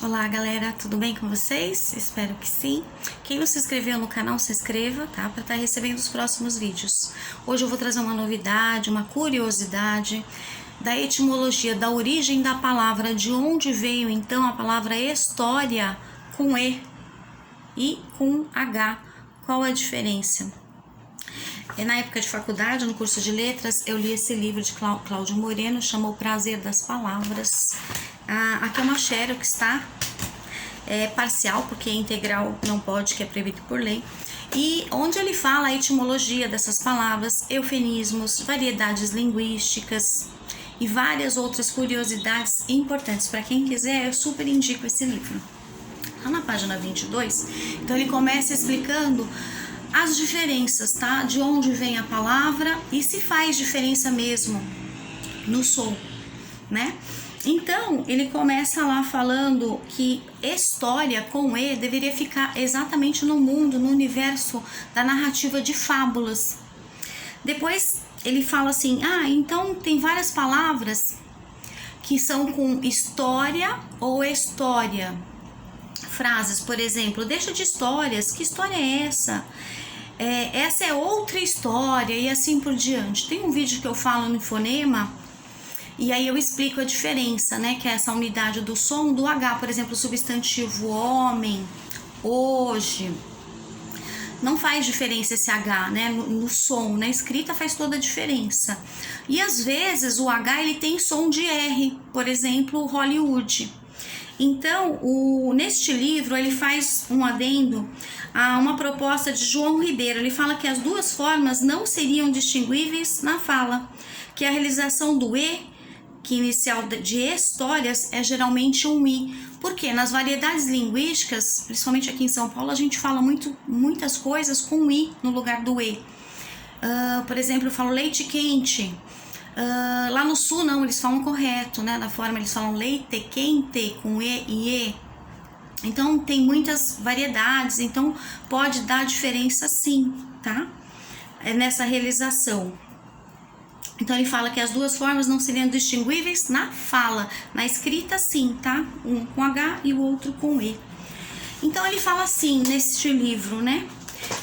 Olá galera, tudo bem com vocês? Espero que sim. Quem não se inscreveu no canal, se inscreva, tá? Para estar recebendo os próximos vídeos. Hoje eu vou trazer uma novidade, uma curiosidade da etimologia, da origem da palavra, de onde veio então a palavra história com E e com H. Qual a diferença? Na época de faculdade, no curso de letras, eu li esse livro de Cláudio Moreno, chamou O Prazer das Palavras. Aqui é uma xerox, tá? É parcial, porque integral não pode, que é proibido por lei. E onde ele fala a etimologia dessas palavras, eufemismos, variedades linguísticas e várias outras curiosidades importantes. Para quem quiser, eu super indico esse livro. Lá na página 22, então ele começa explicando as diferenças, tá? De onde vem a palavra e se faz diferença mesmo no som, né? Então, ele começa lá falando que história com E deveria ficar exatamente no mundo, no universo da narrativa de fábulas. Depois, ele fala assim, então tem várias palavras que são com história ou história. Frases, por exemplo, deixa de histórias, que história é essa? Essa é outra história e assim por diante. Tem um vídeo que eu falo no fonema e aí eu explico a diferença, né? Que é essa unidade do som do H, por exemplo, o substantivo homem, hoje. Não faz diferença esse H, né? No som, na escrita faz toda a diferença. E às vezes o H ele tem som de R, por exemplo, Hollywood. Então, neste livro, ele faz um adendo a uma proposta de João Ribeiro. Ele fala que as duas formas não seriam distinguíveis na fala, que a realização do E, que inicial de histórias, é geralmente um I. Porque nas variedades linguísticas, principalmente aqui em São Paulo, a gente fala muitas coisas com I no lugar do E. Por exemplo, eu falo leite quente. Lá no sul não, eles falam correto, né? Da forma eles falam leite quente com E e E. Então tem muitas variedades, então pode dar diferença sim, tá? Nessa realização. Então ele fala que as duas formas não seriam distinguíveis na fala, na escrita sim, tá? Um com H e o outro com E. Então ele fala assim neste livro, né?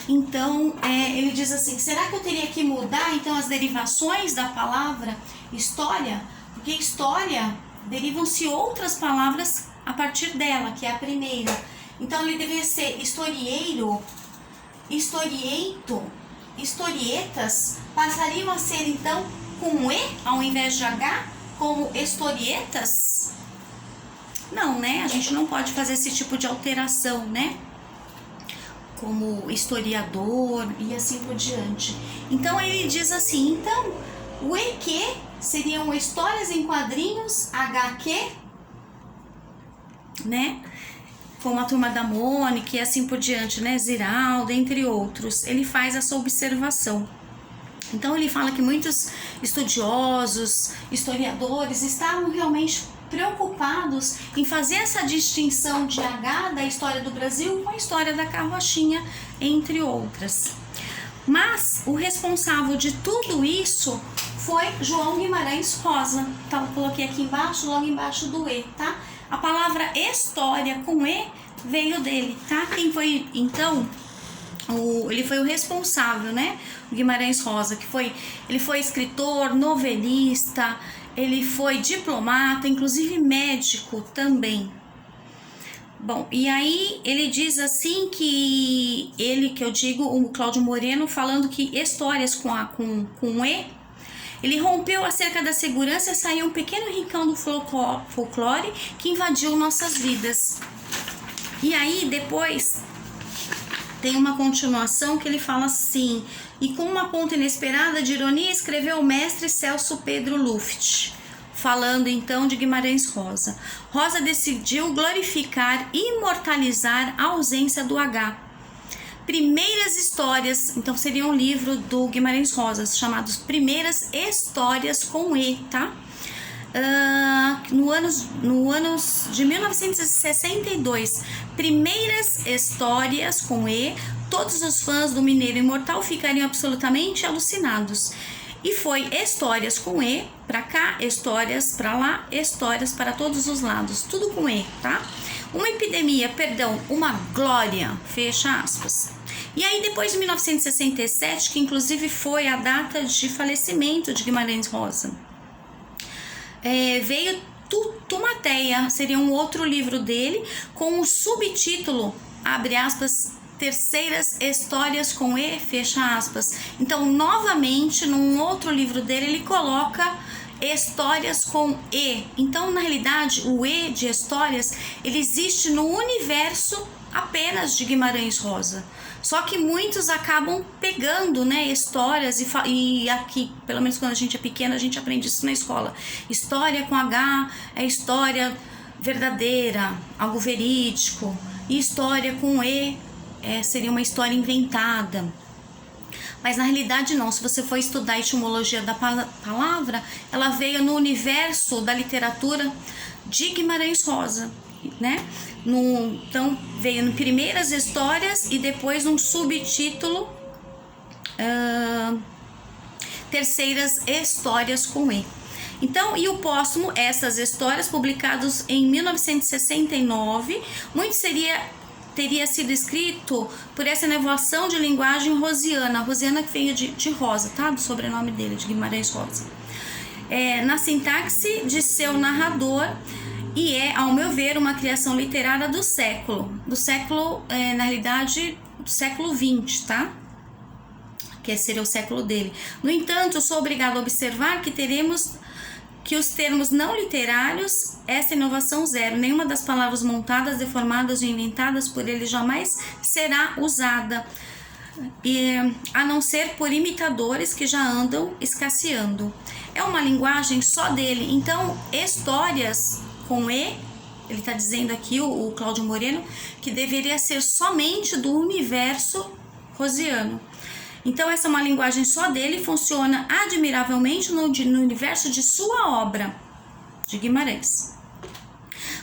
Então, ele diz assim, será que eu teria que mudar, então, as derivações da palavra história? Porque história, derivam-se outras palavras a partir dela, que é a primeira. Então, ele deveria ser historieiro, historieito, historietas, passariam a ser, então, com E, ao invés de H, como historietas? Não, né? A gente não pode fazer esse tipo de alteração, né? Como historiador e assim por diante. Então ele diz assim, então o EQ seriam histórias em quadrinhos, HQ, né? Como a Turma da Mônica e assim por diante, né? Ziraldo, entre outros. Ele faz essa observação. Então ele fala que muitos estudiosos, historiadores estavam realmente preocupados em fazer essa distinção de H da história do Brasil com a história da carrochinha, entre outras. Mas o responsável de tudo isso foi João Guimarães Rosa. Então eu coloquei aqui embaixo, logo embaixo do E, tá? A palavra história com E veio dele, tá? Quem foi então? Ele foi o responsável, né? O Guimarães Rosa, ele foi escritor, novelista, ele foi diplomata, inclusive médico também. Bom, e aí ele diz assim que o Cláudio Moreno, falando que histórias com E, ele rompeu acerca da segurança e saiu um pequeno rincão do folclore que invadiu nossas vidas. E aí depois tem uma continuação que ele fala assim, e com uma ponta inesperada de ironia escreveu o mestre Celso Pedro Luft, falando então de Guimarães Rosa. Rosa decidiu glorificar e imortalizar a ausência do H. Primeiras histórias, então seria um livro do Guimarães Rosa, chamados Primeiras Histórias com E, tá? No anos de 1962, Primeiras Histórias com E, todos os fãs do Mineiro Imortal ficariam absolutamente alucinados. E foi histórias com E para cá, histórias para lá, histórias para todos os lados, tudo com E, tá? Uma epidemia, perdão, uma glória, fecha aspas. E aí depois de 1967, que inclusive foi a data de falecimento de Guimarães Rosa, veio Tumateia, seria um outro livro dele, com o subtítulo, abre aspas, Terceiras Histórias com E, fecha aspas. Então, novamente, num outro livro dele, ele coloca histórias com E. Então, na realidade, o E de histórias, ele existe no universo apenas de Guimarães Rosa. Só que muitos acabam pegando, né, histórias e aqui, pelo menos quando a gente é pequena, a gente aprende isso na escola. História com H é história verdadeira, algo verídico. E história com E seria uma história inventada. Mas na realidade não, se você for estudar a etimologia da palavra, ela veio no universo da literatura de Guimarães Rosa, né? Então veio no primeiras histórias e depois num subtítulo Terceiras Histórias com E. Então, e o póstumo, essas histórias publicadas em 1969, muito teria sido escrito por essa inovação de linguagem rosiana. Rosiana que veio de Rosa, tá? Do sobrenome dele, de Guimarães Rosa. Na sintaxe de seu narrador, e ao meu ver, uma criação literária do século, na realidade, do século XX, tá? Que seria o século dele. No entanto, eu sou obrigada a observar que os termos não literários, essa inovação zero, nenhuma das palavras montadas, deformadas ou inventadas por ele jamais será usada, a não ser por imitadores que já andam escasseando. É uma linguagem só dele. Então, histórias com E, ele está dizendo aqui, o Cláudio Moreno, que deveria ser somente do universo rosiano. Então, essa é uma linguagem só dele, funciona admiravelmente no universo de sua obra, de Guimarães.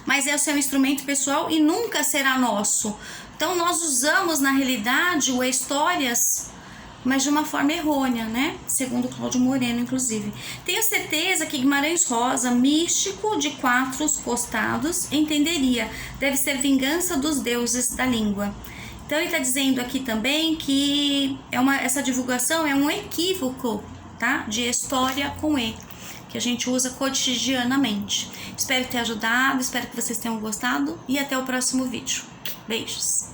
Mas é o seu instrumento pessoal e nunca será nosso. Então, nós usamos, na realidade, o histórias, mas de uma forma errônea, né? Segundo Cláudio Moreno, inclusive. Tenho certeza que Guimarães Rosa, místico de 4 costados, entenderia. Deve ser vingança dos deuses da língua. Então, ele está dizendo aqui também que essa divulgação é um equívoco, tá? De história com E, que a gente usa cotidianamente. Espero ter ajudado, espero que vocês tenham gostado e até o próximo vídeo. Beijos!